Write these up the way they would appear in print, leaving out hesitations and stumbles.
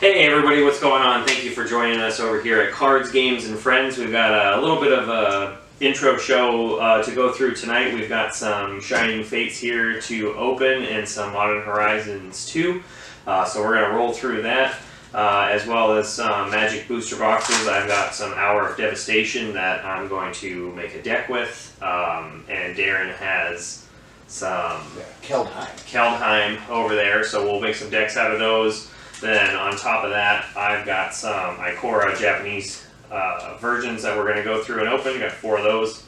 Hey everybody, what's going on? Thank you for joining us over here at Cards, Games, and Friends. We've got a little bit of a intro show to go through tonight. We've got some Shining Fates here to open and some Modern Horizons 2. So we're going to roll through that, as well as some Magic Booster Boxes. I've got some Hour of Devastation that I'm going to make a deck with, and Darren has some Kaldheim over there, so we'll make some decks out of those. Then on top of that, I've got some Ikoria Japanese versions that we're going to go through and open. Got 4 of those.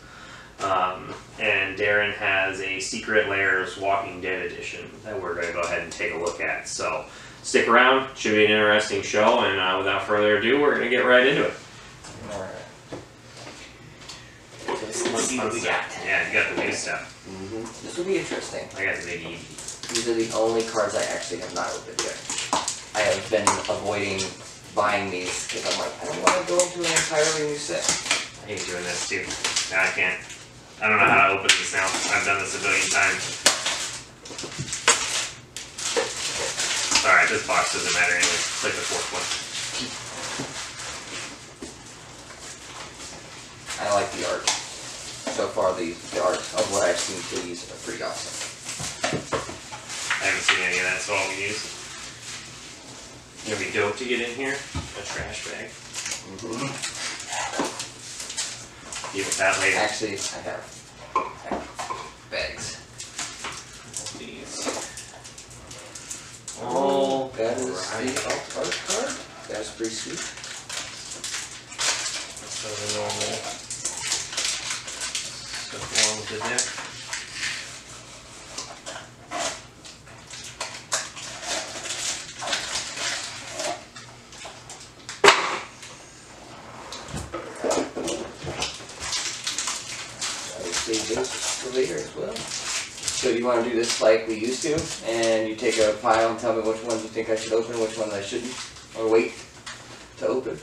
And Darren has a Secret Lairs Walking Dead edition that we're going to go ahead and take a look at. So stick around. Should be an interesting show. And without further ado, we're going to get right into it. All right. Let's see what we got. Yeah, you got the new stuff. This will be interesting. I got the big Eevee. These are the only cards I actually have not opened yet. I have been avoiding buying these because I'm like, I don't want to go into an entirely new set. I hate doing this too. No, I can't. I don't know how to open these now. I've done this a billion times. Alright, this box doesn't matter anyway. It's like the 4th one. I like the art. So far, the art of what I've seen for these are pretty awesome. I haven't seen any of that, so I'll use. It's gonna be dope to get in here. A trash bag. Deal with that later. Actually, I have bags. These. Oh, that is the art card. That's pretty sweet. So the normal stuff along with the deck. For later as well. So you want to do this like we used to, and you take a pile and tell me which ones you think I should open, which ones I shouldn't, or wait to open.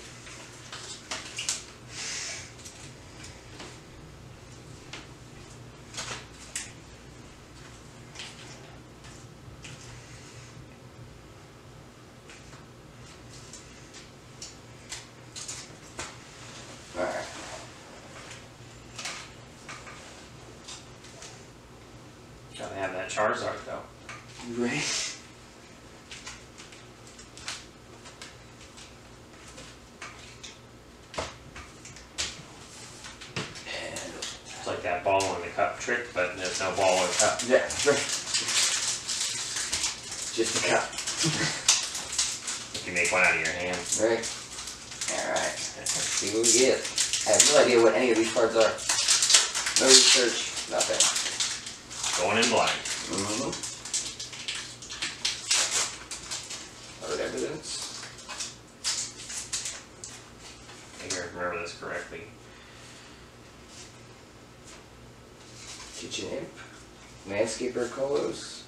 Alright. Gotta have that Charizard though. Right. It's like that ball in the cup trick, but there's no ball or cup. Yeah, right. Just a cup. You can make one out of your hand. Right. Alright. Let's see what we get. I have no idea what any of these cards are. No research, nothing. Going in blind. Art evidence. I think I remember this correctly. Kitchen Imp. Landscaper Colos.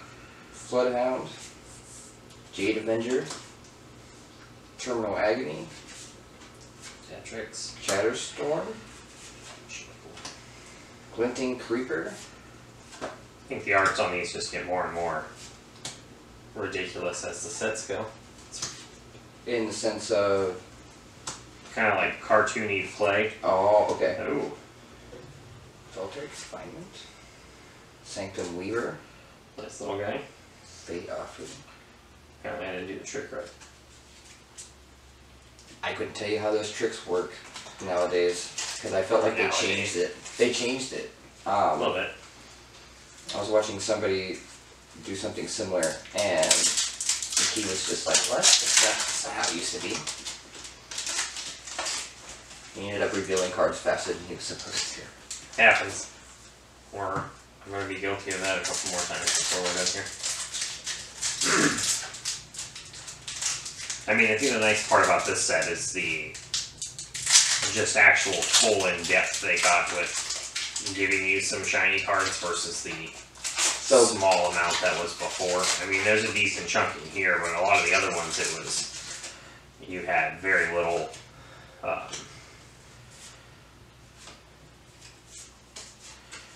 Floodhound. Jade Avenger. Terminal Agony. Tetrix. Chatterstorm. Glinting Creeper. I think the arts on these just get more and more ridiculous as the sets go. In the sense of... Kind of like cartoony play. Oh, okay. Ooh. Filter Confinement. Sanctum Weaver. This little guy. Fate Offered. Apparently I didn't do the trick right. I couldn't tell you how those tricks work nowadays, because I felt like they changed it. They changed it. A little bit. I was watching somebody do something similar, and he was just like, what? That's not how it used to be. He ended up revealing cards faster than he was supposed to. Happens. Or I'm going to be guilty of that a couple more times before we're done here. I mean, I think the nice part about this set is the just actual full in-depth they got with giving you some shiny cards versus the small amount that was before. I mean, there's a decent chunk in here, but a lot of the other ones, it was, you had very little.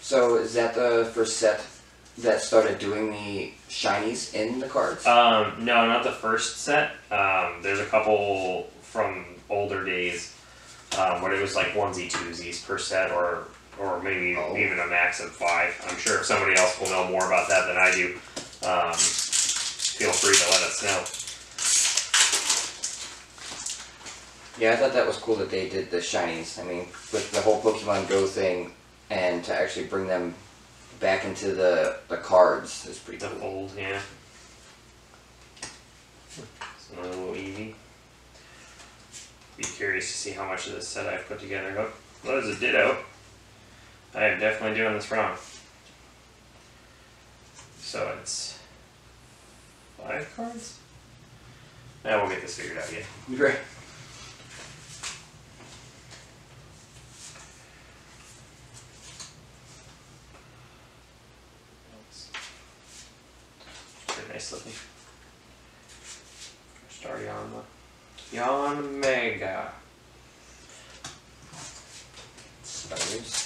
So is that the first set that started doing the shinies in the cards? No, not the first set. There's a couple from older days where it was like onesie twosies per set, or maybe even a max of 5. I'm sure if somebody else will know more about that than I do, feel free to let us know. Yeah, I thought that was cool that they did the shinies. I mean, with the whole Pokemon Go thing, and to actually bring them back into the cards is pretty cool. The fold, yeah. It's another little Eevee. Be curious to see how much of this set I've put together. Oh, that is a Ditto. I am definitely doing this wrong. So it's 5 cards? Yeah, we'll get this figured out yet. Right. Pretty nice looking. Start Yon Mega. Spiders.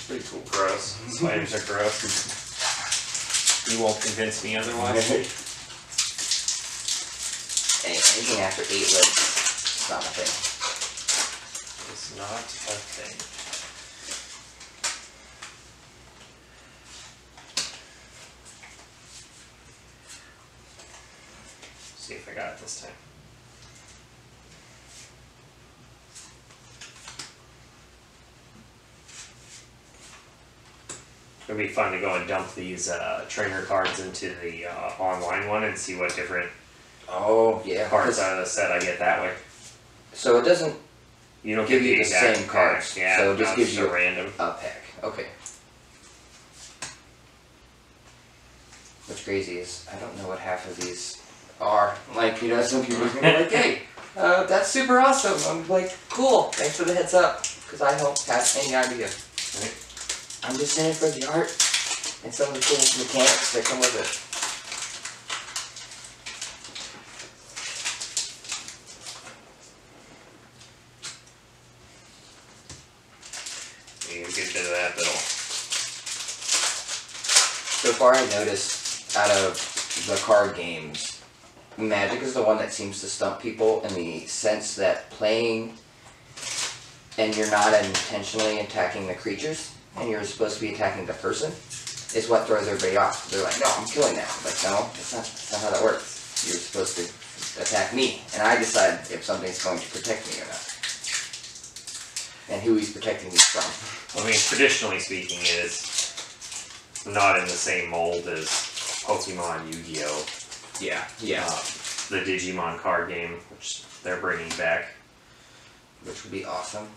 Pretty cool. Gross. Spiders are gross. You won't convince me otherwise. Hey, anything after 8 legs, it's not a thing. It's not a thing. See if I got it this time. It'd be fun to go and dump these trainer cards into the online one and see what different cards out of the set I get that way. So it doesn't You don't give get you the exact same cards, pack. Yeah, so it just gives you a random. a pack. Okay. What's crazy is I don't know what half of these are. Like, you know, some people are gonna be like, hey, that's super awesome. I'm like, cool, thanks for the heads up, because I don't have any idea. Right. I'm just in it for the art and some of the cool mechanics that come with it. You get a good bit of that that'll. So far I noticed out of the card games, Magic is the one that seems to stump people in the sense that playing and you're not intentionally attacking the creatures and you're supposed to be attacking the person is what throws everybody off. They're like, no, I'm killing that. I'm like, no, that's not how that works. You're supposed to attack me, and I decide if something's going to protect me or not. And who he's protecting me from. I mean, traditionally speaking, it is not in the same mold as Pokemon, Yu-Gi-Oh! Yeah. The Digimon card game, which they're bringing back. Which would be awesome.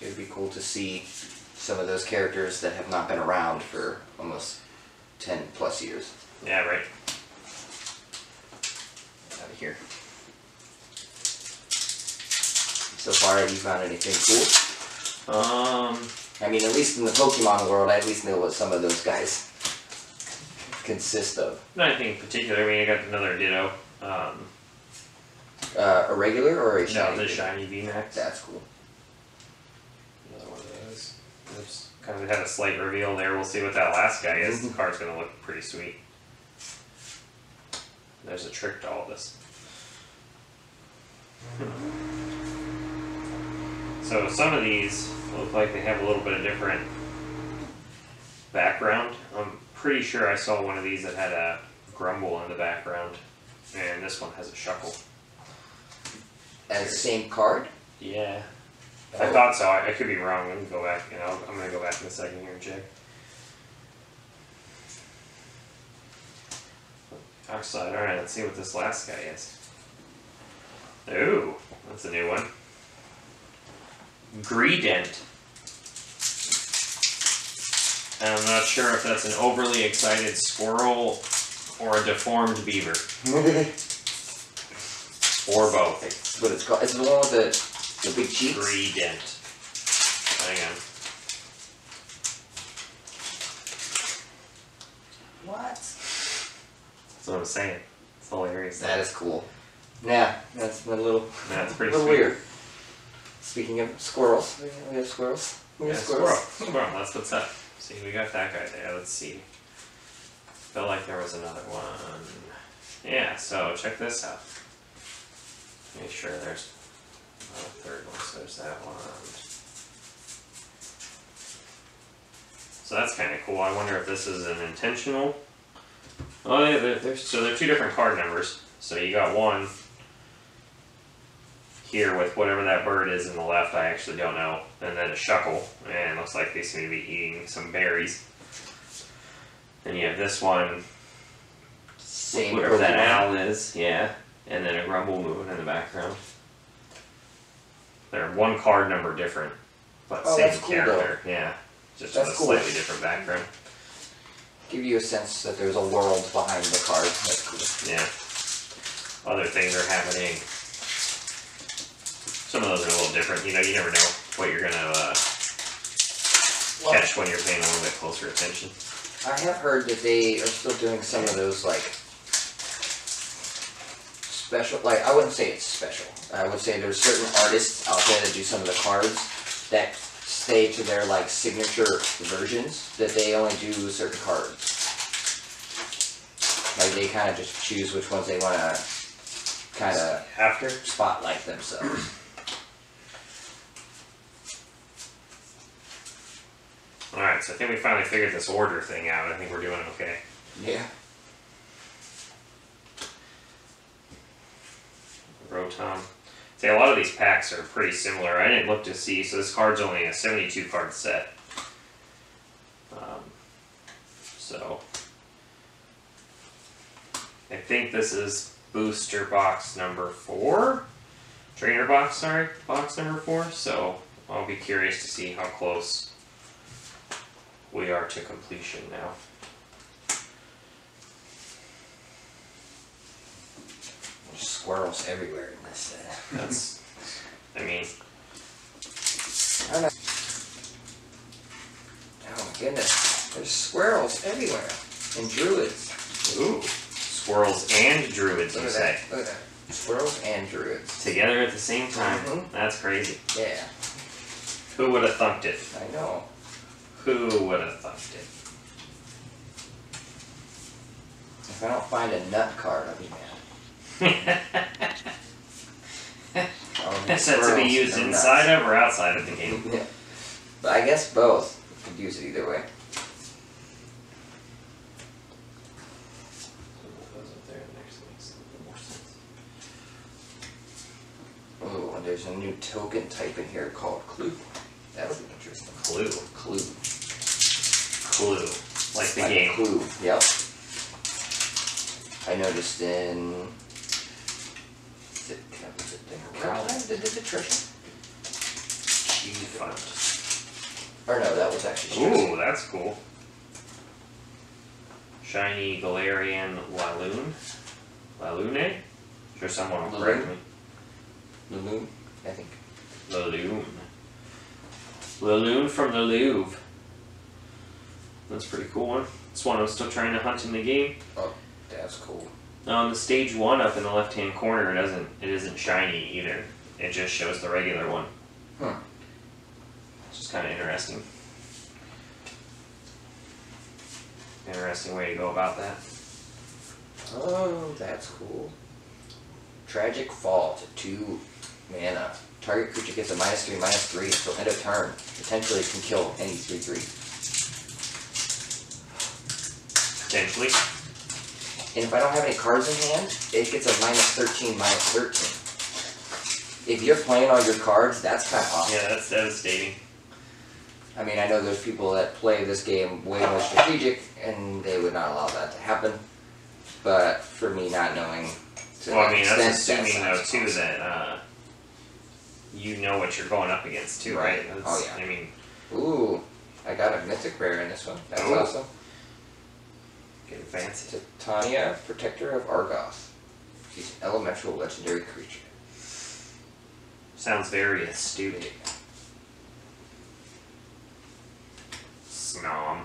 It would be cool to see some of those characters that have not been around for almost 10 plus years. Yeah, right. Out of here. So far, have you found anything cool? I mean, at least in the Pokemon world, I at least know what some of those guys consist of. Not anything in particular. I mean, I got another Ditto. A regular or a shiny? No, the shiny VMAX. That's cool. Another one of those. Oops. Kind of had a slight reveal there. We'll see what that last guy is. The card's going to look pretty sweet. There's a trick to all this. So some of these look like they have a little bit of different background. I'm pretty sure I saw one of these that had a Grumble in the background, and this one has a Shuckle. As the same card? Yeah. I thought so. I could be wrong. Let me go back. I'm going to go back in a second here and check. Oxide. Alright, let's see what this last guy is. Ooh, that's a new one. Greedent. And I'm not sure if that's an overly excited squirrel or a deformed beaver. Or both. That's what it's called. It's the one with the big cheeks? Greedent. Hang on. What? That's what I'm saying. It's hilarious. That is cool. Yeah, that's a little, That's pretty little sweet. weird. Speaking of squirrels, we have squirrels. We have Yeah, squirrel. Squirrel, that's what's up. See, we got that guy there. Let's see. Felt like there was another one. Yeah, so check this out. Make sure there's a third one, so there's that one. So that's kind of cool. I wonder if this is an intentional. Oh yeah, so they're two different card numbers. So you got one here with whatever that bird is in the left, I actually don't know. And then a shuckle, and it looks like they seem to be eating some berries. Then you have this one, Same whatever that Pokemon. owl is, yeah. And then a grumble moving in the background. They're one card number different, but Oh, same that's cool, character, yeah. Just That's with a cool. slightly different background. Give you a sense that there's a world behind the card. That's cool. Yeah. Other things are happening. Some of those are a little different. You know, you never know what you're gonna catch when you're paying a little bit closer attention. I have heard that they are still doing some of those like special, like I wouldn't say it's special. I would say there's certain artists out there that do some of the cards that stay to their like signature versions, that they only do certain cards. Like they kind of just choose which ones they want to kind of After? spotlight themselves. Alright, so I think we finally figured this order thing out. I think we're doing okay. Yeah. Rotom. See, a lot of these packs are pretty similar. I didn't look to see, so this card's only a 72 card set. So, I think this is booster box number 4? Trainer box, sorry, box number 4. So, I'll be curious to see how close we are to completion now. There's squirrels everywhere in this. That's, I mean, I know. Oh my goodness. There's squirrels everywhere. And druids. ooh, squirrels and druids, Look you at say. that. Look at that. Squirrels and druids. Together at the same time. Mhm. That's crazy. Yeah. Who would have thunked it? I know. Who would have thunked it? If I don't find a nut card, I'll be mad. I'll be Is that to squirrels be used and inside of or outside of the game? nuts. Yeah. But I guess both. You could use it either way. Oh, and there's a new token type in here called Clue. That's interesting. Clue. Clue. Clue. Like the Like game. Clue, yep. I noticed in... Was it Kaldheim that did the treasure? Fun. Or no, that was actually treasure. Ooh, that's cool. Shiny Galarian Laloon. Lalune? Sure someone will correct me. Laloon, I think. Laloon. Laloon from the Louvre. That's a pretty cool one. This one I'm still trying to hunt in the game. Oh, that's cool. On the stage 1 up in the left hand corner, it isn't shiny either. It just shows the regular one. Huh. Which is kind of interesting. Interesting way to go about that. Oh, that's cool. Tragic Fall to 2 mana. Target creature gets a -3/-3 until end of turn. Potentially can kill any 3/3. Potentially. And if I don't have any cards in hand, it gets a -13/-13. If you're playing all your cards, that's kind of awesome. Yeah, that's devastating. I mean, I know there's people that play this game way more strategic, and they would not allow that to happen. But for me, not knowing to Well, I that mean, extent, that's assuming though sounds too awesome. that you know what you're going up against too, right? Right. That's, Oh, yeah. I mean, Ooh, I got a mythic rare in this one. That's Ooh. awesome. getting fancy. Titania, Protector of Argoth. She's an elemental legendary creature. Sounds very astute. Snom.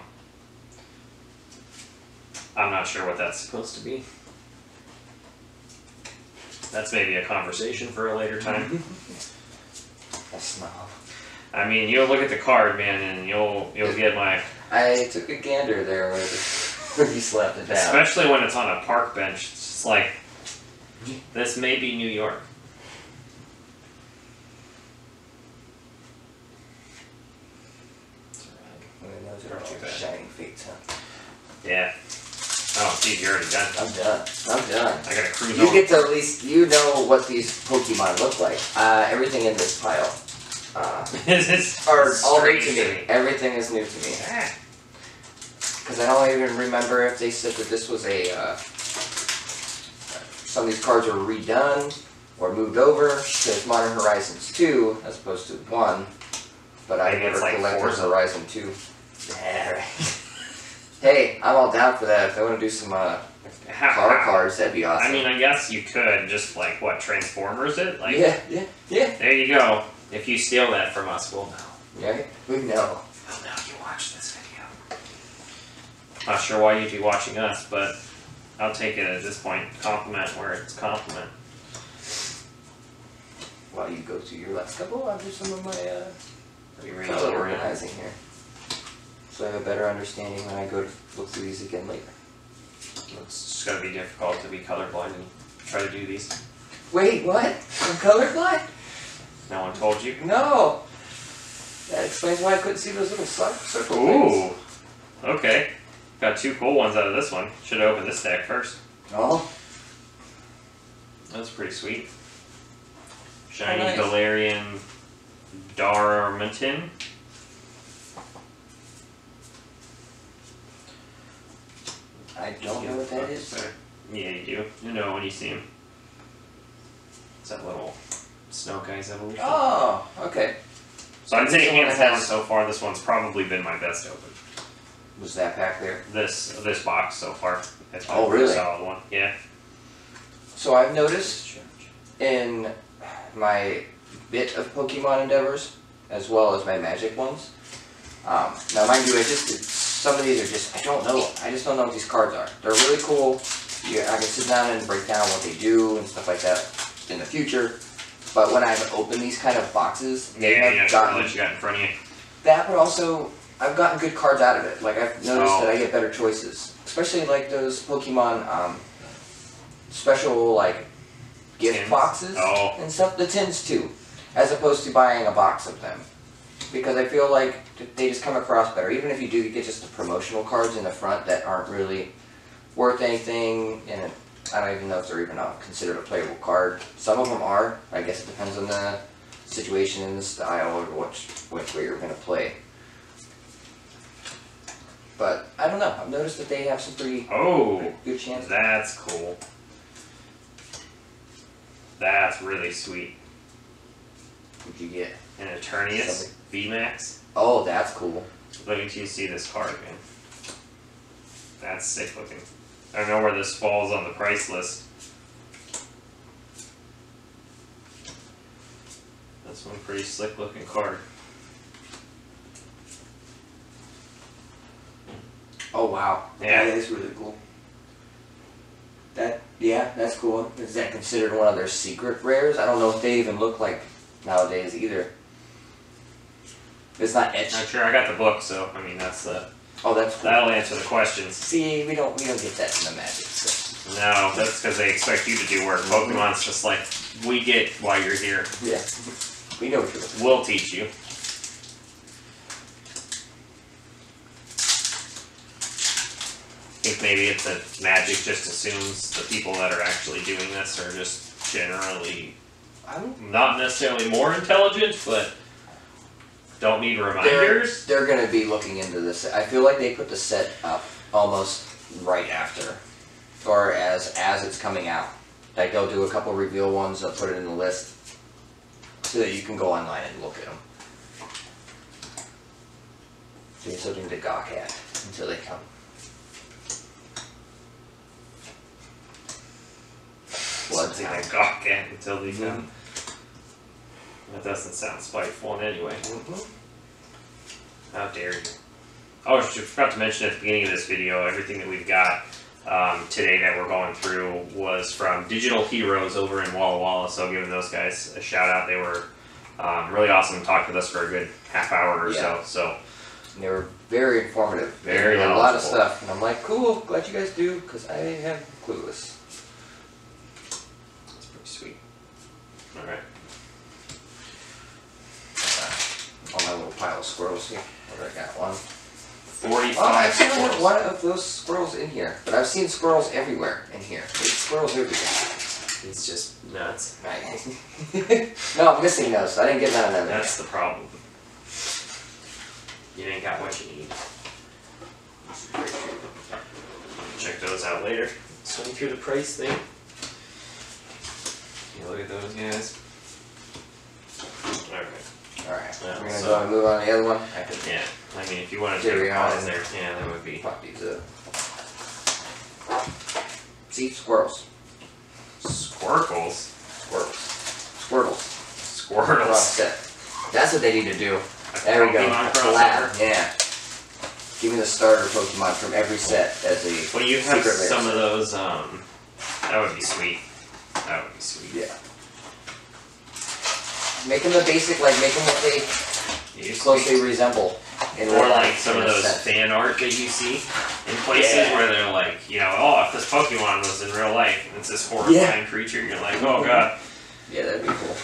I'm not sure what that's supposed to be. That's maybe a conversation for a later time. A snob. I mean, you'll look at the card, man, and you'll get my. I took a gander there with You slapped it down. Especially when it's on a park bench. It's just like, this may be New York. Those are all shining fates, huh? Yeah. Oh, geez, you're already done. I'm done. I gotta cruise You on. get to at least, you know what these Pokemon look like. Everything in this pile. Are all new to me. Everything is new to me. Because I don't even remember if they said that this was a, some of these cards were redone or moved over to Modern Horizons 2 as opposed to 1. But I Maybe never it's like collected Forza. Horizon 2. Yeah, right. Hey, I'm all down for that. If they want to do some car cards, that'd be awesome. I mean, I guess you could just like what Transformers it. Like, yeah. There you go. If you steal that from us, we'll know. Yeah, we know. We'll know you watched this video. Not sure why you'd be watching us, but I'll take it at this point. Compliment where it's compliment. While you go through your last couple, I'll do some of my Color organizing here. So I have a better understanding when I go to look through these again later. It's just gonna be difficult to be colorblind and try to do these. Wait, what? I'm colorblind? No one told you? No! That explains why I couldn't see those little circle Ooh. things. Okay. Got 2 cool ones out of this one. Should have opened this deck first. Oh? That's pretty sweet. Shiny nice. Galarian Darmanitan. I don't know what that is. Yeah, you do. You know when you see him. It's that little Snow Guy's evolution. Oh, okay. So I'd say This one hands down has- so far, this one's probably been my best open. Was that back there? This box so far. It's Oh, a really? solid one. Yeah. So I've noticed in my bit of Pokemon endeavors, as well as my Magic ones. Now, mind you, some of these are just, I just don't know what these cards are. They're really cool. I can sit down and break down what they do and stuff like that in the future. But when I've opened these kind of boxes, they have gotten what you got in front of you. that, but also I've gotten good cards out of it. Like I've noticed that I get better choices, especially like those Pokemon special like gift Tins? boxes and stuff. The tins too, as opposed to buying a box of them, because I feel like they just come across better. Even if you do, you get just the promotional cards in the front that aren't really worth anything, and I don't even know if they're even considered a playable card. Some of them are. I guess it depends on the situation and the style or which way you're going to play. But I don't know. I've noticed that they have some pretty good chances. That's cool. That's really sweet. What'd you get? An Eternius VMAX. Oh, that's cool. Let me see this card, man. That's sick looking. I don't know where this falls on the price list. That's one pretty slick looking card. Oh wow. Yeah. That is really cool. That's cool. Is that considered one of their secret rares? I don't know if they even look like nowadays either. It's not etched. Not sure. I got the book, so I mean that's the. Oh, that's cool. That'll answer the questions. See, we don't get that in the Magic. So. No, that's because they expect you to do work. Pokemon's just like, we get why you're here. Yeah. We know what you're looking for. We'll teach you. I think maybe it's that Magic just assumes the people that are actually doing this are just generally not necessarily more intelligent, but don't need reminders. They're going to be looking into this. I feel like they put the set up almost right after, or as it's coming out. Like they'll do a couple reveal ones, they'll put it in the list, so that you can go online and look at them. So you have something to gawk at until they come. Something to gawk at until they come. That doesn't sound spiteful in any way. How dare you. Oh, I forgot to mention at the beginning of this video, everything that we've got today that we're going through was from Digital Heroes over in Walla Walla, so giving those guys a shout out. They were really awesome and talked with us for a good half hour or so. So And they were very informative. Very a lot of knowledgeable. stuff. And I'm like, cool, glad you guys do, because I am clueless. That's pretty sweet. Alright. On my little pile of squirrels here. What I got? One. 45 Oh, I've seen squirrels. one of those squirrels in here. But I've seen squirrels everywhere in here. There's squirrels everywhere. It's just nuts. Right. No, I'm missing those. I didn't get none of them. That's the problem. You ain't got what you need. Check those out later. Swing through the price thing. You look at those guys. Alright. Alright. Yeah, We're going to so- go and move on to the other one. I could Yeah, I mean, if you want to Carry take a pause on. there, yeah, that would be. pop these up. See? Squirrels. Squircles? Squirtles. Squirtles. Wrong Squirtles. set. That's what they need to do. A There we go. Pokemon Collab. crossover. Yeah. Give me the starter Pokemon from every set as a Well, you have secret rare some set. of those, that would be sweet. That would be sweet. Yeah. Make them the basic, like, make them what they Used to closely be. resemble. In Or real like life, some in of a those sense. fan art that you see in places Yeah. where they're like, you know, oh, if this Pokemon was in real life and it's this horrifying Yeah. creature, you're like, oh god. Yeah, that'd be cool.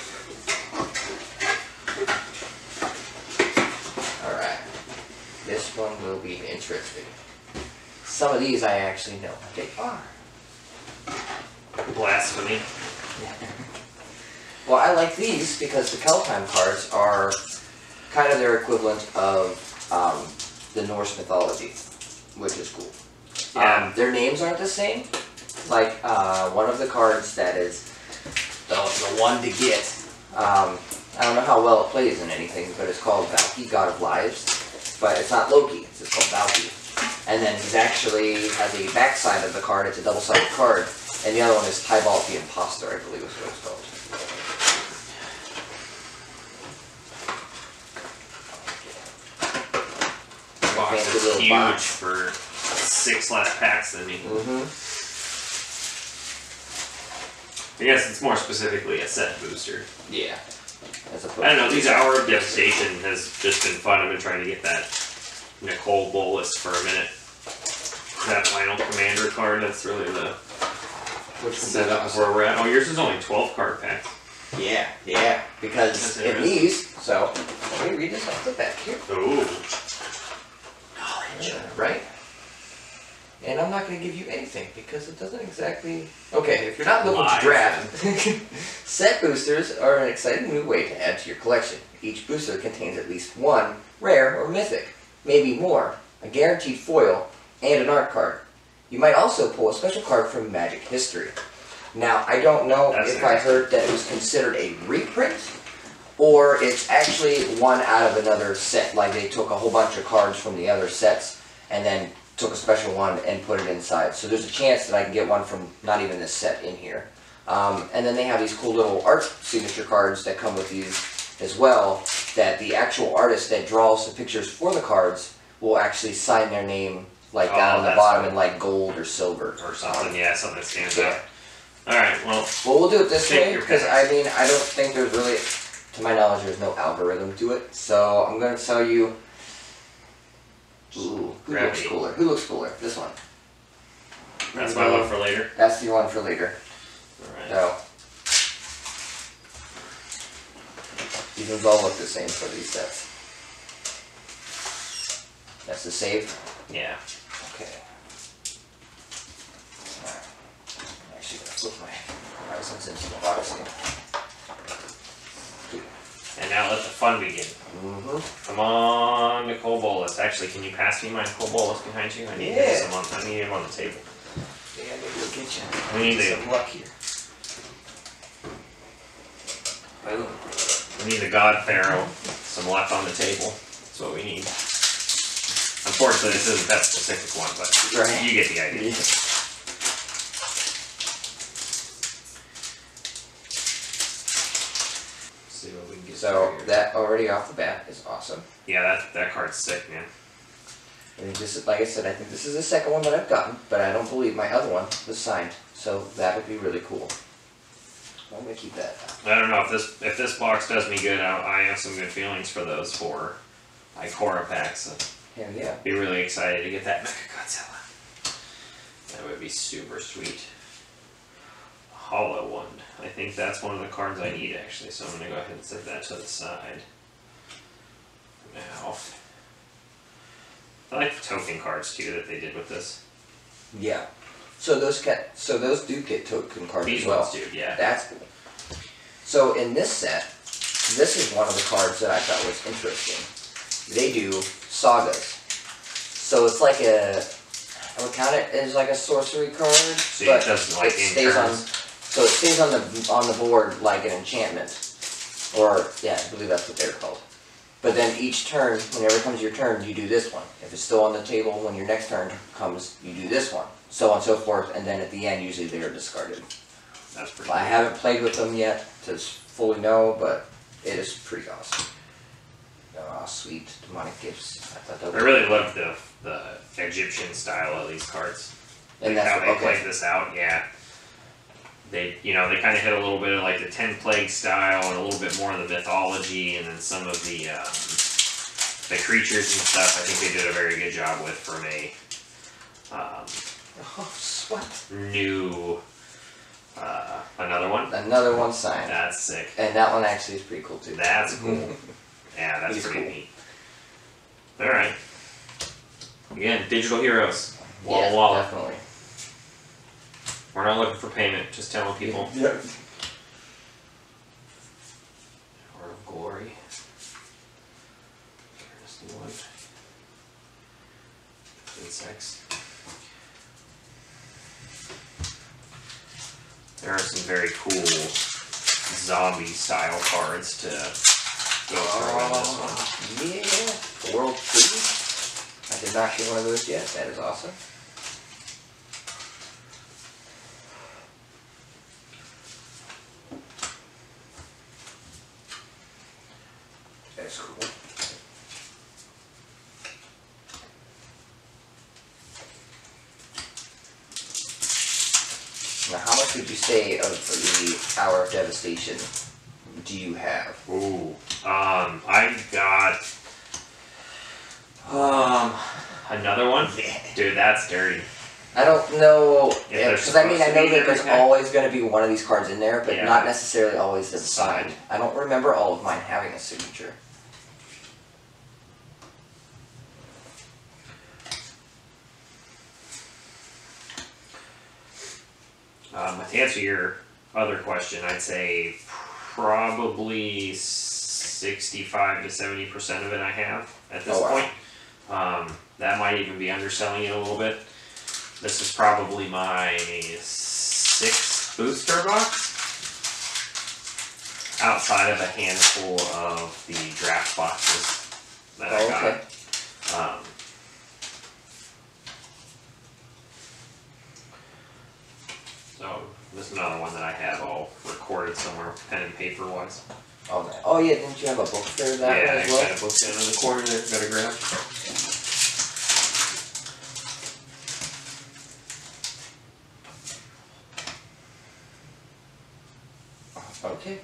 Alright. This one will be interesting. Some of these I actually know what they are. Blasphemy. Well, I like these because the Kaldheim cards are kind of their equivalent of the Norse mythology, which is cool. Yeah. Their names aren't the same. Like one of the cards that is the one to get. I don't know how well it plays in anything, but it's called Valky, God of Lives. But it's not Loki, it's just called Valky. And then he's actually, at the backside of the card, it's a double-sided card. And the other one is Tybalt the Imposter, I believe is what it's called. Box Fancy is little huge box. for 6 less packs than me. Mm-hmm. I guess it's more specifically a set booster. Yeah. As opposed I don't know, to these Hour of Devastation has just been fun. I've been trying to get that Nicole Bolas for a minute. That final commander card, that's really the Which setup where we're at. Oh, yours is only 12 card pack. Yeah, yeah. Because That's in interesting. these, so let me read this off the back here. Ooh. Right? And I'm not going to give you anything because it doesn't exactly. Okay, if you're not looking Live. to draft, set boosters are an exciting new way to add to your collection. Each booster contains at least one rare or mythic, maybe more, a guaranteed foil, and an art card. You might also pull a special card from Magic history. Now, I don't know That's if I heard that it was considered a reprint, or it's actually one out of another set. Like they took a whole bunch of cards from the other sets and then took a special one and put it inside. So there's a chance that I can get one from not even this set in here. And then they have these cool little art signature cards that come with these as well, that the actual artist that draws the pictures for the cards will actually sign their name like down on the that's bottom cool. in like gold or silver. Or something, yeah, something that stands Yeah. out. Alright, well, Well, we'll do it this Take way your because picks. I mean I don't think there's really, to my knowledge, there's no algorithm to it. So I'm going to tell you. Ooh, who Grab looks me. cooler? Who looks cooler? This one. that's my one for later. That's your one for later. Alright. So these ones all look the same for these sets. That's the save. Yeah. Okay. Alright. I'm actually gonna flip my horizons into the box here. And now let the fun begin. Mm-hmm. Come on, Nicole Bolas. Actually, can you pass me my Nicole Bolas behind you? I need Yeah. him I need him on the table. Yeah, maybe we'll get you. We need some to. luck here. Boom. We need a God Pharaoh. Some luck on the table. That's what we need. Unfortunately, this isn't that specific one, but Right. you get the idea. See what we can get So here. that already off the bat is awesome. Yeah, that card's sick, man. And this, like I said, I think this is the second one that I've gotten, but I don't believe my other one was signed. So that would be really cool. I'm gonna keep that. I don't know if this box does me good. I have some good feelings for those 4 Ikoria packs. Hell yeah. Be really excited to get that Mecha Godzilla. That would be super sweet. Hollow one. I think that's one of the cards I need actually, so I'm going to go ahead and set that to the side. Now, I like the token cards too that they did with this. Yeah. So those do get token cards These as well. ones do, yeah. That's cool. So in this set, this is one of the cards that I thought was interesting. They do sagas. So it's like I would count it as like a sorcery card, So but it doesn't like it stays on. So it stays on the board like an enchantment, or yeah, I believe that's what they're called. But then each turn, whenever it comes your turn, you do this one. If it's still on the table when your next turn comes, you do this one. So on and so forth, and then at the end, usually they are discarded. That's pretty I cool. haven't played with them yet to fully know, but it is pretty awesome. Oh, sweet demonic gifts. I thought that was I really love the Egyptian style of these cards. And Like that's how they played this out, yeah. They kind of hit a little bit of like the 10 Plague style and a little bit more of the mythology, and then some of the creatures and stuff. I think they did a very good job with from a new another one. Another one signed. That's sick. And that one actually is pretty cool too. That's cool. Yeah, that's He's pretty cool. neat. All right. Again, digital heroes. Walla Yeah, walla. definitely. We're not looking for payment, just telling people. Yep. Or of glory. There's the one. Insects. There are some very cool zombie style cards to go through in this one. Yeah. World 3. I did not get one of those yet. That is awesome. That's cool. Now, how much would you say of the Hour of Devastation do you have? Ooh. I got another one. Dude, that's dirty. I don't know, there's because I mean, I supposed to know be that there's every time. always going to be one of these cards in there, but Yeah. not necessarily always the Signed. signed. I don't remember all of mine having a signature. To answer your other question, I'd say probably 65 to 70% of it I have at this Oh, wow. point. That might even be underselling it a little bit. This is probably my 6th booster box. Outside of a handful of the draft boxes that I got. Okay. So this is another one that I have all recorded somewhere, pen and paper wise. Oh, man. Oh, yeah, didn't you have a book for that Yeah, one I as well? got a book down in the corner there, gotta grab. Okay.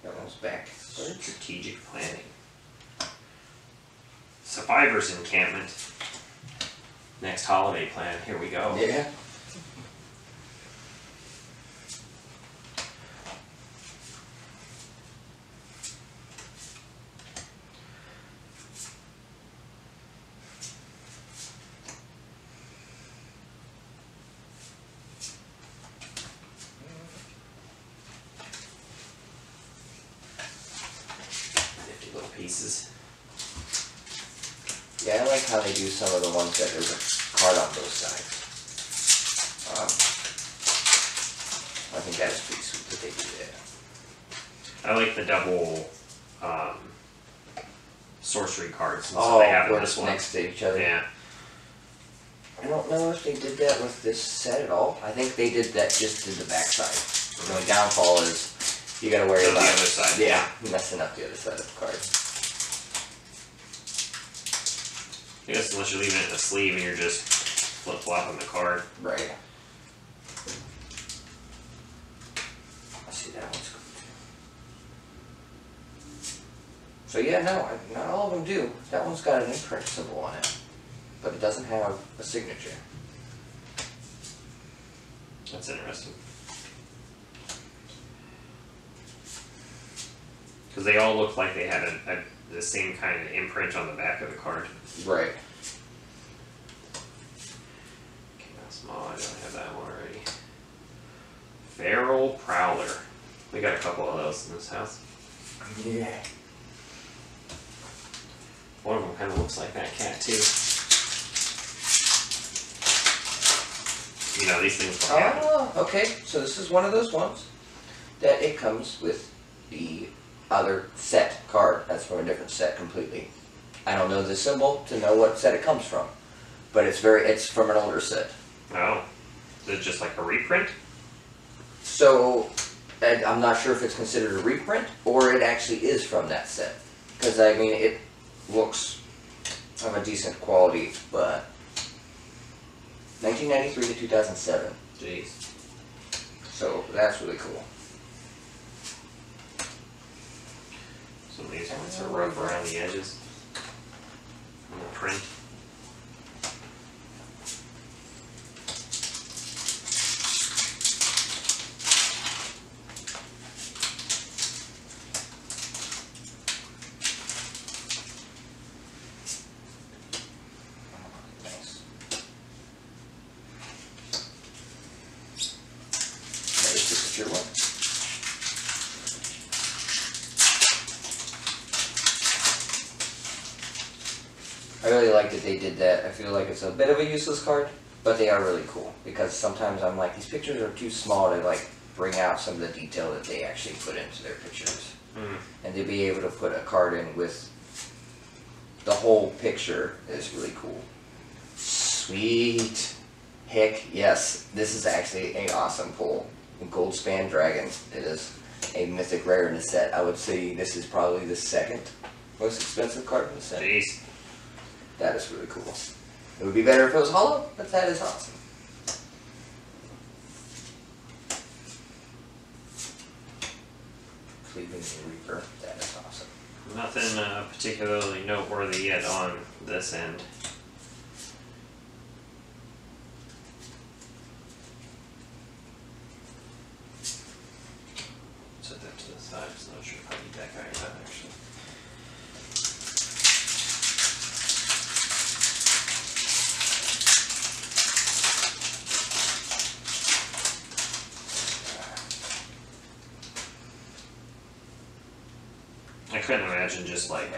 That one's back. Strategic planning. Survivor's encampment. Next holiday plan, here we go. Yeah. Little pieces. Yeah, I like how they do some of the ones that there's a card on both sides. I think that is pretty sweet that they do that. I like the double sorcery cards and Oh, stuff they have in where this it's one. next to each other. Yeah. I don't know if they did that with this set at all. I think they did that just to the backside. The only downfall is you gotta worry On the about other side. Yeah, messing up the other side of the card. I guess unless you're leaving it in the sleeve and you're just flip-flopping the card. Right. I see that one's cool So yeah, no, not all of them do. That one's got an imprint symbol on it, but it doesn't have a signature. That's interesting. Because they all look like they had the same kind of imprint on the back of the card. Right. Chaos Maw, I don't have that one already. Feral Prowler. We got a couple of those in this house. Yeah. One of them kind of looks like that cat too. You know, these things don't happen. Oh, okay. So this is one of those ones that it comes with the other set card. That's from a different set completely. I don't know the symbol to know what set it comes from, but it's from an older set. Oh, is it just like a reprint? So I'm not sure if it's considered a reprint or it actually is from that set, because I mean it looks of a decent quality, but 1993 to 2007. Jeez. So that's really cool. Some of these ones are rough around the edges. On the print. Nice. Another signature one. I really like that they did that. I feel like it's a bit of a useless card, but they are really cool, because sometimes I'm like, these pictures are too small to like bring out some of the detail that they actually put into their pictures. And to be able to put a card in with the whole picture is really cool. Sweet. Heck yes, this is actually an awesome pull. Gold Span Dragon. It is a mythic rare in the set. I would say this is probably the second most expensive card in the set. Jeez. That is really cool. It would be better if it was hollow, but that is awesome. Cleaving Reaper, that is awesome. Nothing particularly noteworthy yet on this end. Set that to the side, so I'm not sure if I need that guy or not actually. I couldn't imagine just like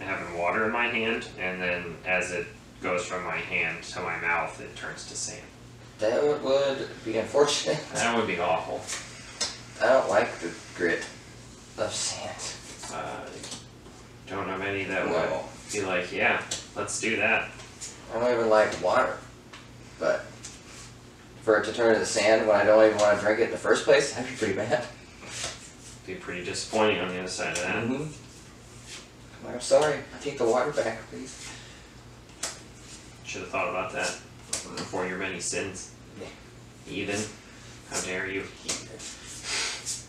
having water in my hand, and then as it goes from my hand to my mouth, it turns to sand. That would be unfortunate. That would be awful. I don't like the grit of sand. Don't know many that No. would be like, yeah, let's do that. I don't even like water, but for it to turn into sand when I don't even want to drink it in the first place, that'd be pretty bad. Be pretty disappointing on the other side of that. I'm sorry, I take the water back, please. Should have thought about that before your many sins. Yeah. Even. How dare you? Refuse.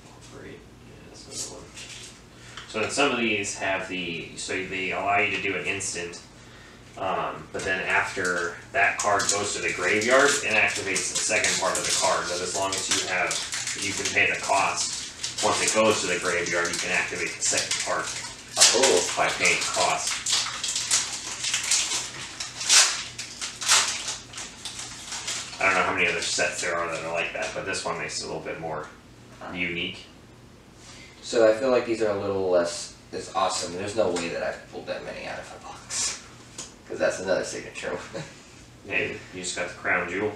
Operate. Yeah, that's another one. So then some of these have so they allow you to do an instant. But then after that card goes to the graveyard, it activates the second part of the card. But as long as you can pay the cost. Once it goes to the graveyard, you can activate the second part by paying the cost. I don't know how many other sets there are that are like that, but this one makes it a little bit more unique. So I feel like these are a little less as awesome. There's no way that I've pulled that many out of a box. Because that's another signature one. And you just got the crown jewel.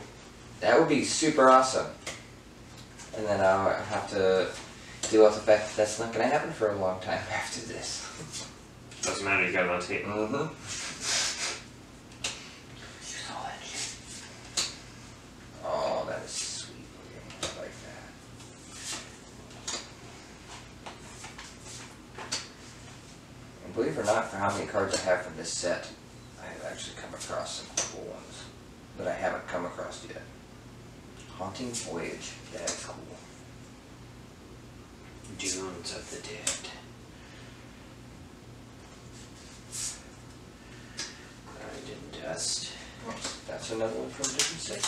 That would be super awesome. And then I'll have to deal with the fact that that's not going to happen for a long time after this. Doesn't matter, you got it on tape. Saw that shit. Oh, that is sweet looking. I like that. And believe it or not, for how many cards I have from this set, I've actually come across some cool ones. that I haven't come across yet. Haunting Voyage. That's cool. Dunes of the Dead. Grind and Dust. Oops, that's another one from a different set.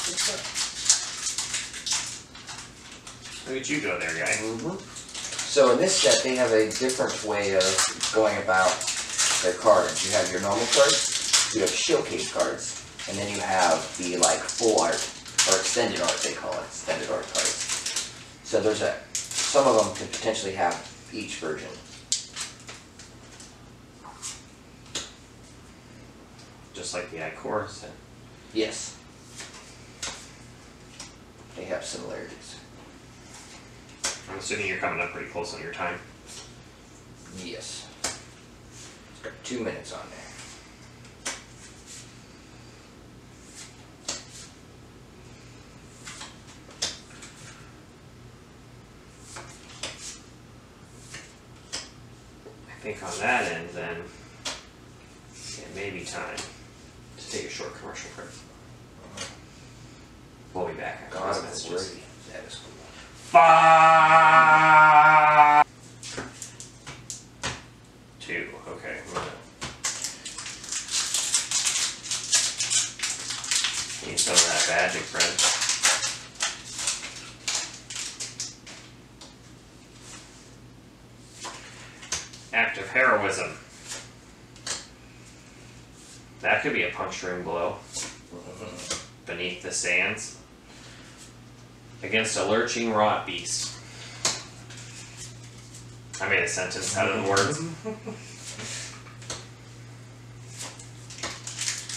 Look at you go there, guy. So in this set, they have a different way of going about their cards. You have your normal cards, you have showcase cards, and then you have the like full art, or extended art they call it, extended art cards. So there's some of them could potentially have each version. Just like the Ikoria set. Yes. They have similarities. I'm assuming you're coming up pretty close on your time. Yes. It's got 2 minutes on there. I think on that end, then, it may be time to take a short commercial break. We'll be back after God this of message. Worthy. That is cool. 5, 2. Okay. I'm gonna need some of that magic, friend. Act of heroism. That could be a puncturing blow. Beneath the sands. Against a lurching rot beast. I made a sentence out of the words.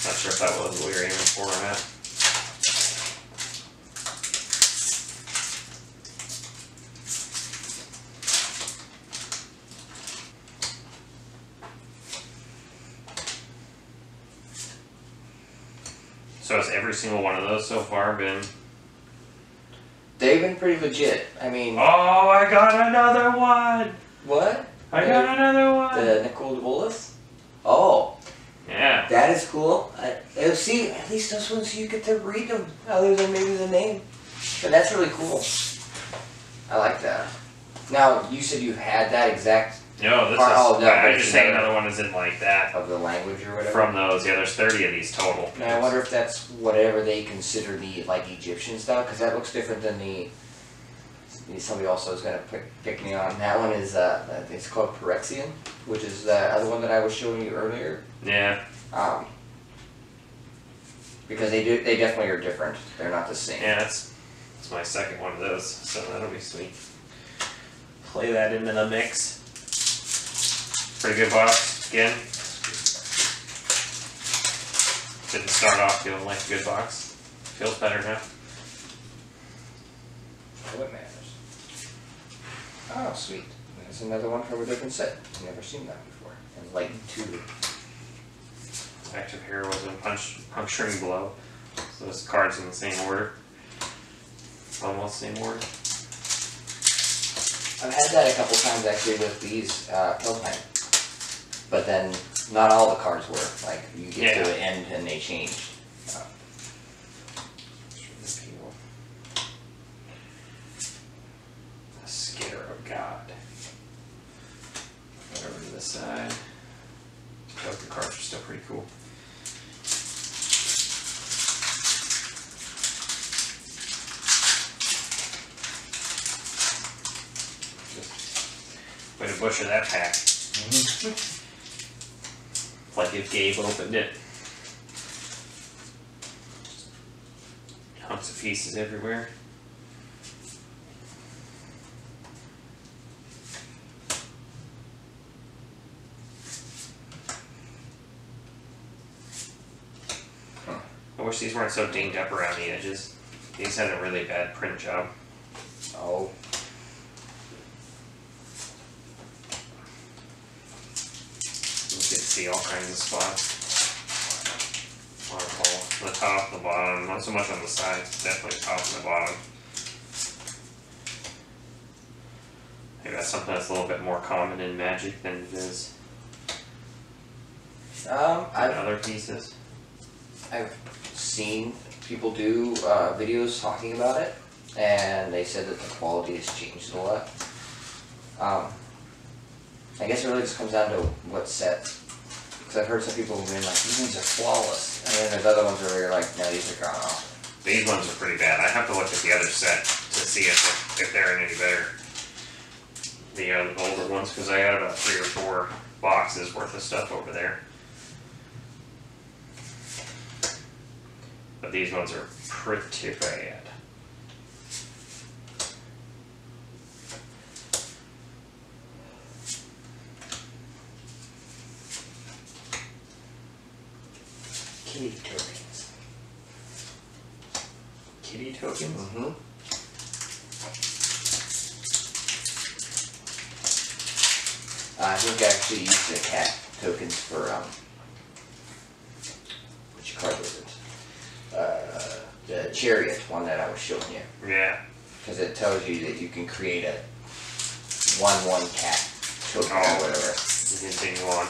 Not sure if that was what we were aiming for or not. So has every single one of those so far been... They've been pretty legit. I mean... Oh, I got another one! What? I got another one! The Nicole Bolas? Oh. Yeah. That is cool. See, at least those ones you get to read them, other than maybe the name. But that's really cool. I like that. Now, you said you had that exact... No, this Oh, is... no, I but just it's saying another- another one isn't like that. of the language or whatever. From those, yeah, there's 30 of these total. Now, I wonder if that's whatever they consider the, like, Egyptian stuff, because that looks different than the... Somebody also is going to pick me on. That one is, it's called Phyrexian, which is the other one that I was showing you earlier. Yeah. Because they definitely are different. They're not the same. Yeah, that's my second one of those, so that'll be sweet. Play that into the mix. Pretty good box, again. Didn't start off feeling like a good box. Feels better now. What matters? Oh, sweet. There's another one from a different set. I've never seen that before. And Lighten 2. Active heroism, puncturing blow. So those cards in the same order. Almost same order. I've had that a couple times actually with these Kaldheim. But then not all the cards were. Like you get to the end and they change. A Skitter of God. Put over to the side. Joker cards are still pretty cool. Way to butcher that pack. Like if Gabe opened it. Hunks of pieces everywhere. I wish these weren't so dinged up around the edges. These had a really bad print job. Oh. You can see all kinds of spots. On the top, the bottom, not so much on the sides, definitely the top and the bottom. Maybe that's something that's a little bit more common in Magic than it is in other pieces. I've seen people do videos talking about it, and they said that the quality has changed a lot. I guess it really just comes down to what set. Because I've heard some people being like, these ones are flawless, and then there's other ones where you're like, no, these are gone off. These ones are pretty bad. I have to look at the other set to see if they're any better. The older ones, because I had about 3 or 4 boxes worth of stuff over there. But these ones are pretty bad. Kitty tokens. Kitty tokens? Mm-hmm. I think I actually used the cat tokens for, which card was it? The Chariot one that I was showing you. Yeah. Because it tells you that you can create a 1/1 cat token or whatever. You continue on.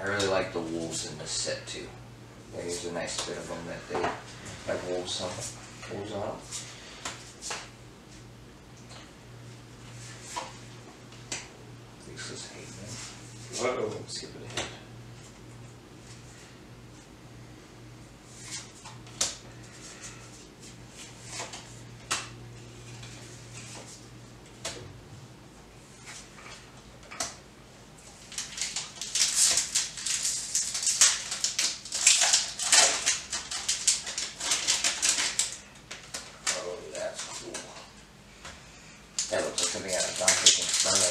I really like the wolves in this set too. There's a nice bit of them that they have wolves on them. Lisa's hating Whoa, skipping ahead. Oh, that's cool. That looks like something out of Dante's Inferno.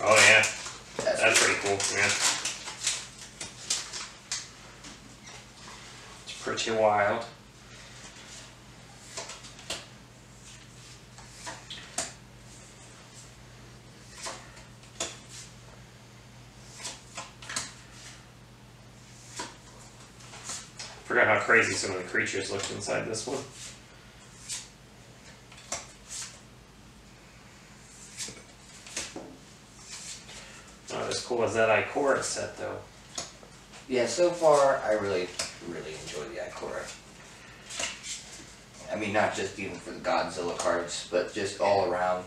Oh yeah, That's pretty cool. Yeah, it's pretty wild. Forgot how crazy some of the creatures looked inside this one. Not as cool as that Ikoria set, though. Yeah, so far I really enjoy the Ikoria. I mean, not just even for the Godzilla cards, but just all around.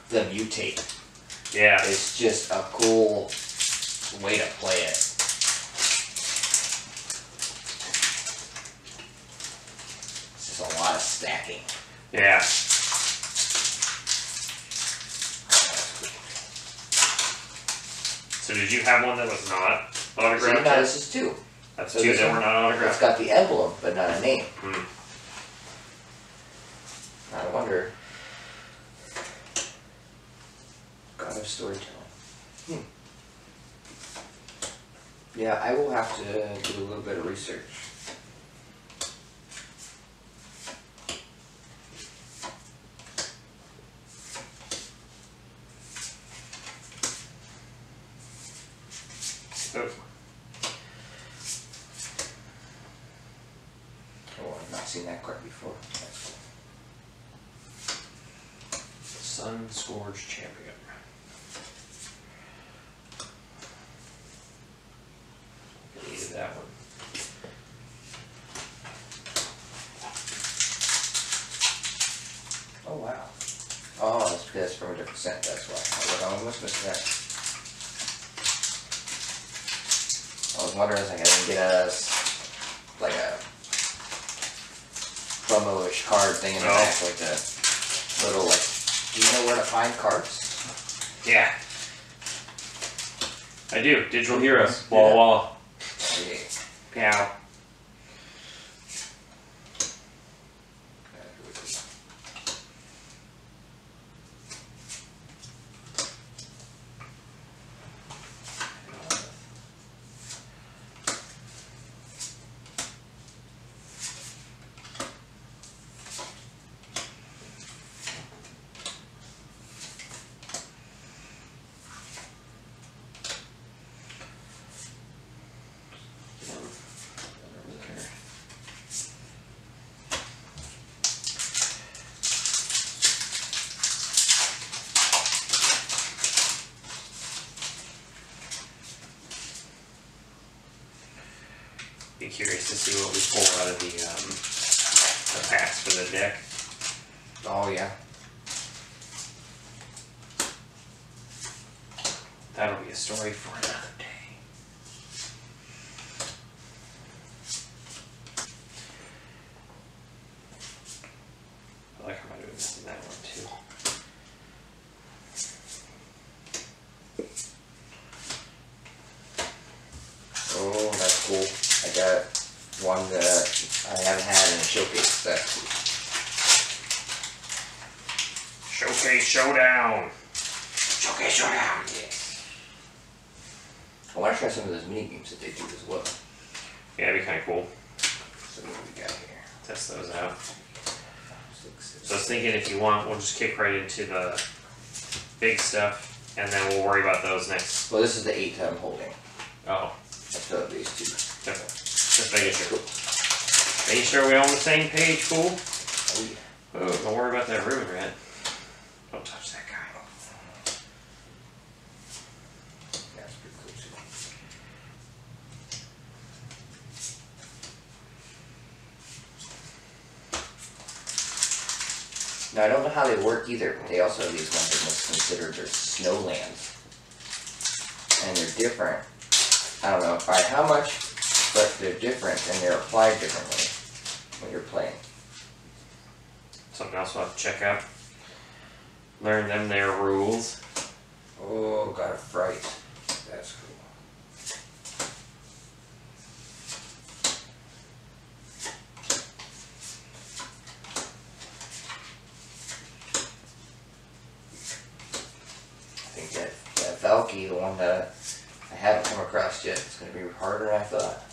The Mutate Yeah. is just a cool way to play it. It's just a lot of stacking. Yeah. So did you have one that was not See, autographed? now this is 2. That's So 2 this that one- were not It's autographed. got the emblem, but not a name. Hmm. I wonder. God of storytelling. Yeah, I will have to do a little bit of research. Oh. Oh, I've not seen that card before. That's cool. Sun Scourge Champion. Needed that one. Oh wow. Oh, that's from a different set. That's why. I almost missed that. I was wondering if I didn't get like a promo-ish card thing in the back, like the little like. Do you know where to find cards? Yeah. I do. Digital Heroes. Wall to wall. Okay. Pow. Be curious to see what we pull out of the packs for the deck. Oh yeah. That'll be a story for another day. I like how I do missing that one too. Oh, that's cool. I got one that I haven't had in a showcase. That's cool. Showcase Showdown! Showcase Showdown! Yeah. I want to try some of those mini games that they do as well. Yeah, it'd be kind of cool. So what do we got here? Test those out. 6, So I was thinking if you want, we'll just kick right into the big stuff, and then we'll worry about those next. Well, this is the 8 I'm holding. Oh, I still have these 2. just making sure. Making sure we're on the same page, fool. Oh yeah. Oh, don't worry about that ruin rat. Don't touch that guy. That's pretty cool too. Now I don't know how they work either, but they also have these ones that must consider their snowlands. And they're different. I don't know by how much, but they're different and they're applied differently when you're playing. Something else we'll have to check out. Learn them their rules. Oh, got a fright. That's cool. I think that Valky, the one that I haven't come across yet, is going to be harder than I thought.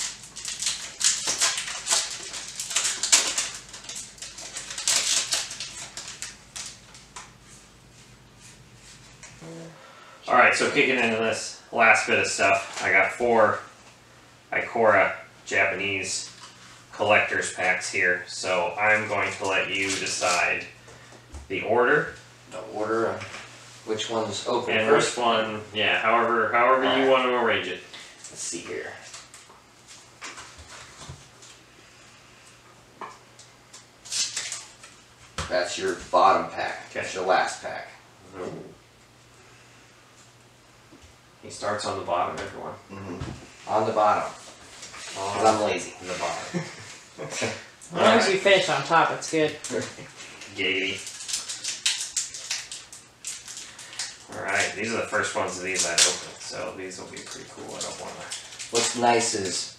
Alright, so kicking into this last bit of stuff, I got 4 Ikoria Japanese collector's packs here. So I'm going to let you decide the order. The order of which one's open And first. which one, yeah, however you want to arrange it. Let's see here. That's your bottom pack. That's your last pack. Ooh. He starts on the bottom, everyone. On the bottom. On 'Cause I'm lazy. the bottom. As long as you finish on top, it's good. Giggity. Alright, these are the first ones of these I'd open, so these will be pretty cool. I don't want to. What's nice is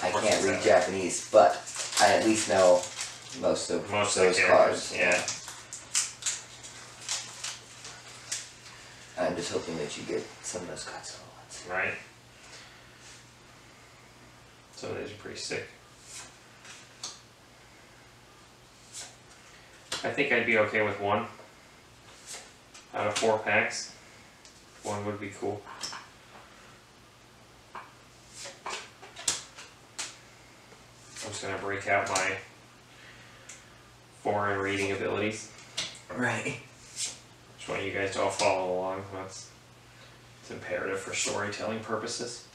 I can't read Japanese, but I at least know most of Most those of the cards. characters, yeah. I'm just hoping that you get some of those cards all at once. Right? Some of these are pretty sick. I think I'd be okay with 1 out of 4 packs. 1 would be cool. I'm just going to break out my foreign reading abilities. Right. Just want you guys to all follow along. It's imperative for storytelling purposes.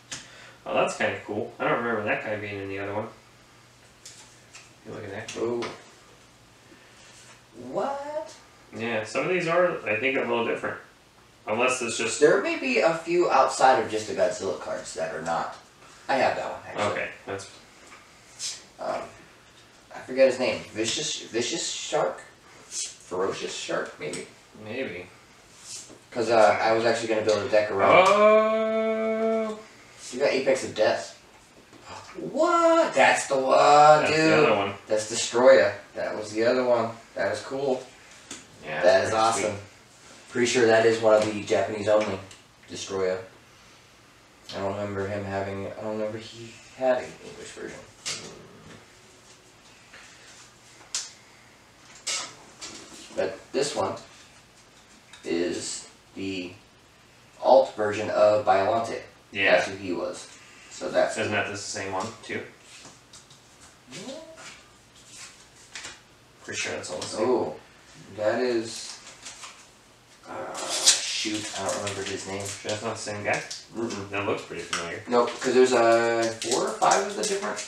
Oh, that's kind of cool. I don't remember that guy being in the other one. You look at that. Ooh. What? Yeah, some of these are, I think, a little different. Unless it's just... There may be a few outside of just the Godzilla cards that are not. I have that one, actually. Okay, that's... I forget his name. Vicious Shark? Ferocious Shark, maybe? Maybe. Because I was actually going to build a deck around. Oh! You got Apex of Death. What? That's the one, That's dude. the other one. That's Destroya. That was the other one. That is cool. Yeah, That is pretty awesome. sweet. Pretty sure that is one of the Japanese only Destroya. I don't remember him having. I don't remember he had an English version. But this one is the alt version of Biolante. Yeah. That's who he was. So that's. Isn't that the same one, too? Pretty sure that's all the same. Oh, that is. Shoot, I don't remember his name. Sure that's not the same guy? Mm-mm. That looks pretty familiar. Nope, because there's 4 or 5 of the different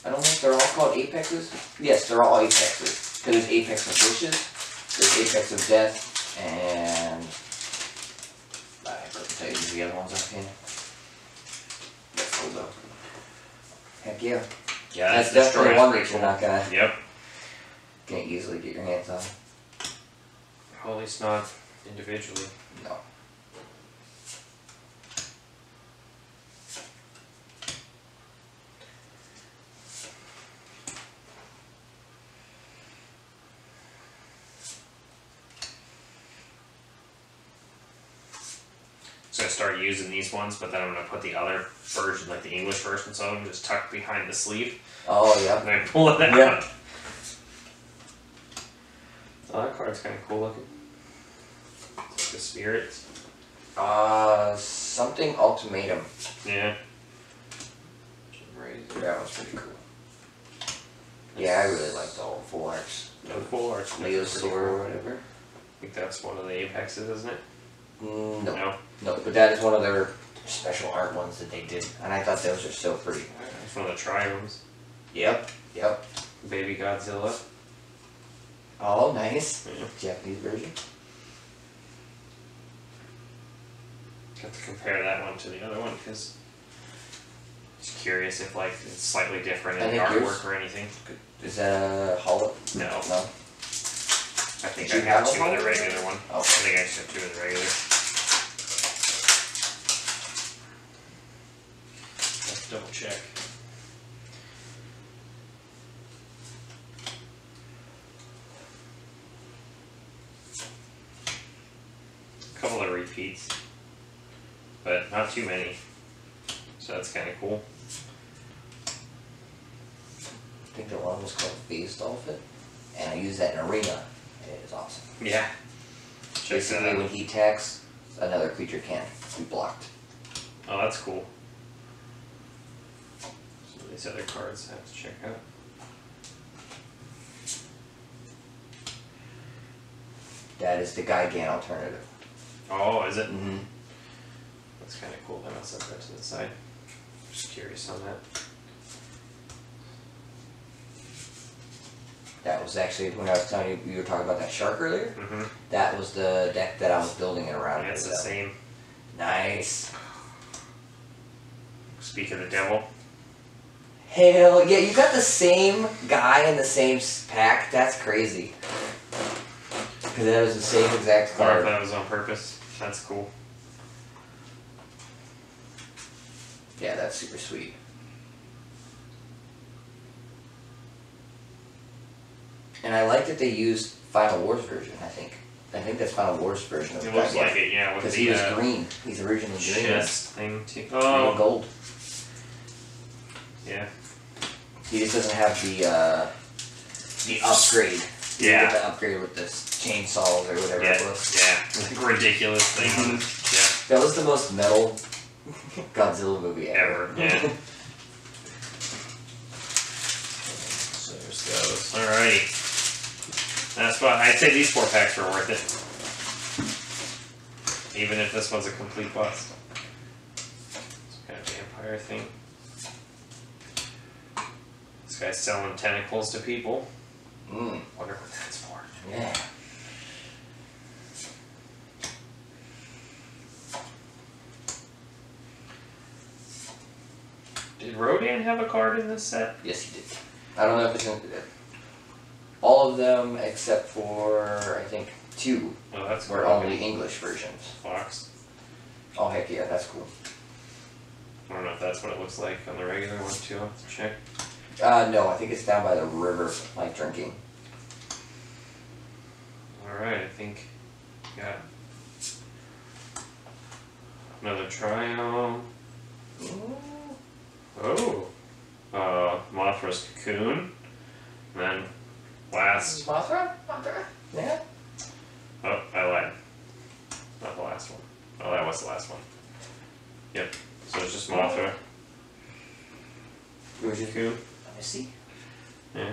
I don't think they're all called Apexes. Yes, they're all Apexes. Because there's Apex of Wishes, there's Apex of Death, and I couldn't tell you the other ones offhand. That's cool though. Heck yeah. Yeah, That's definitely one that cool. you're not gonna Yep. easily get your hands on. Well, at least not individually. No. So I start using these ones, but then I'm gonna put the other version, like the English versions of them, just tucked behind the sleeve, Oh yeah. and I pull it out. Yeah. Oh, that card's kind of cool looking. It's like the spirits. Something ultimatum. Yeah. That one's pretty cool. Yeah, I really like the old full arts. No full arts. Leosaur or whatever. I think that's one of the Apexes, isn't it? No. No. No, but that is one of their special art ones that they did. And I thought those are so pretty. It's one of the triomes. Yep. Yep. Baby Godzilla. Oh, nice. Yeah. Japanese version. Have to compare that one to the other one because just curious if like it's slightly different in the I think artwork or anything. Is that a hollow? No. No. I think Do I you have have a two of the hollow? regular one. Oh. I think I should have two of the regular. Let's double check. A couple of repeats, but not too many. So that's kind of cool. I think the one was called Phase Dolphin. And I use that in Arena. It is awesome. Yeah. Check that Basically, out. when he attacks, another creature can't be blocked. Oh, that's cool. Some of these other cards I have to check out. That is the Gigan alternative. Oh, is it? Mm-hmm. That's kind of cool. Then I'll set that to the side. Just curious on that. That was actually when I was telling you, you were talking about that shark earlier. Mm-hmm. That was the deck that I was building it around. Yeah, it's the with, same. Nice. Speak of the devil. Hell yeah, you got the same guy in the same pack? That's crazy. Because that was the same exact Or if card. that was on purpose. That's cool. Yeah, that's super sweet. And I like that they used Final Wars version, I think. I think that's Final Wars version of It looks Gigan. like it, yeah. With Because the he was green. He's originally green. chest thing too. Green and Oh, gold. yeah. He just doesn't have the upgrade. You Yeah. get the upgrade with this chainsaws or whatever Yeah, it was. yeah. Like ridiculous thing on it. That was the most metal Godzilla movie Yeah, ever. ever. Yeah. So there's those. Alrighty. That's what I'd say. These 4 packs are worth it, even if this one's a complete bust. Some kind of vampire thing. This guy's selling tentacles to people. Mm. Wonder what that's for. Yeah. Did Rodan have a card in this set? Yes, he did. I don't know if it's in all of them except for I think 2 Oh, that's were cool. only English versions. Fox. Oh heck yeah, that's cool. I don't know if that's what it looks like on the regular one too. I'll have to check. No, I think it's down by the river, like drinking. Alright, I think got another triome. Oh. Mothra's cocoon. And then last Mothra? Mothra? Yeah. oh, I lied. Not the last one. Oh, that was the last one. Yep. So it's just Mothra. Which is Cocoon. Let me see. Yeah.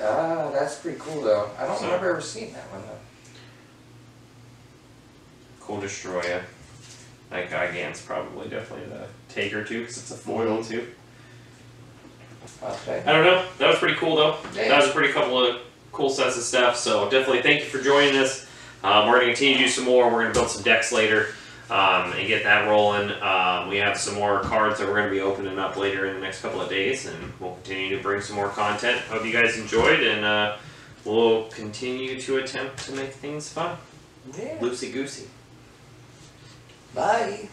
Ah, that's pretty cool though. I don't So- remember ever seeing that one though. Cool Destroyer. That Gigan's probably definitely the taker too, because it's a foil too. Okay. I don't know. That was pretty cool though. Yeah. That was a pretty couple of cool sets of stuff. So definitely thank you for joining us. We're going to continue to do some more. We're going to build some decks later and get that rolling. We have some more cards that we're going to be opening up later in the next couple of days, and we'll continue to bring some more content. Hope you guys enjoyed, and we'll continue to attempt to make things fun. Yeah. Loosey goosey. Bye.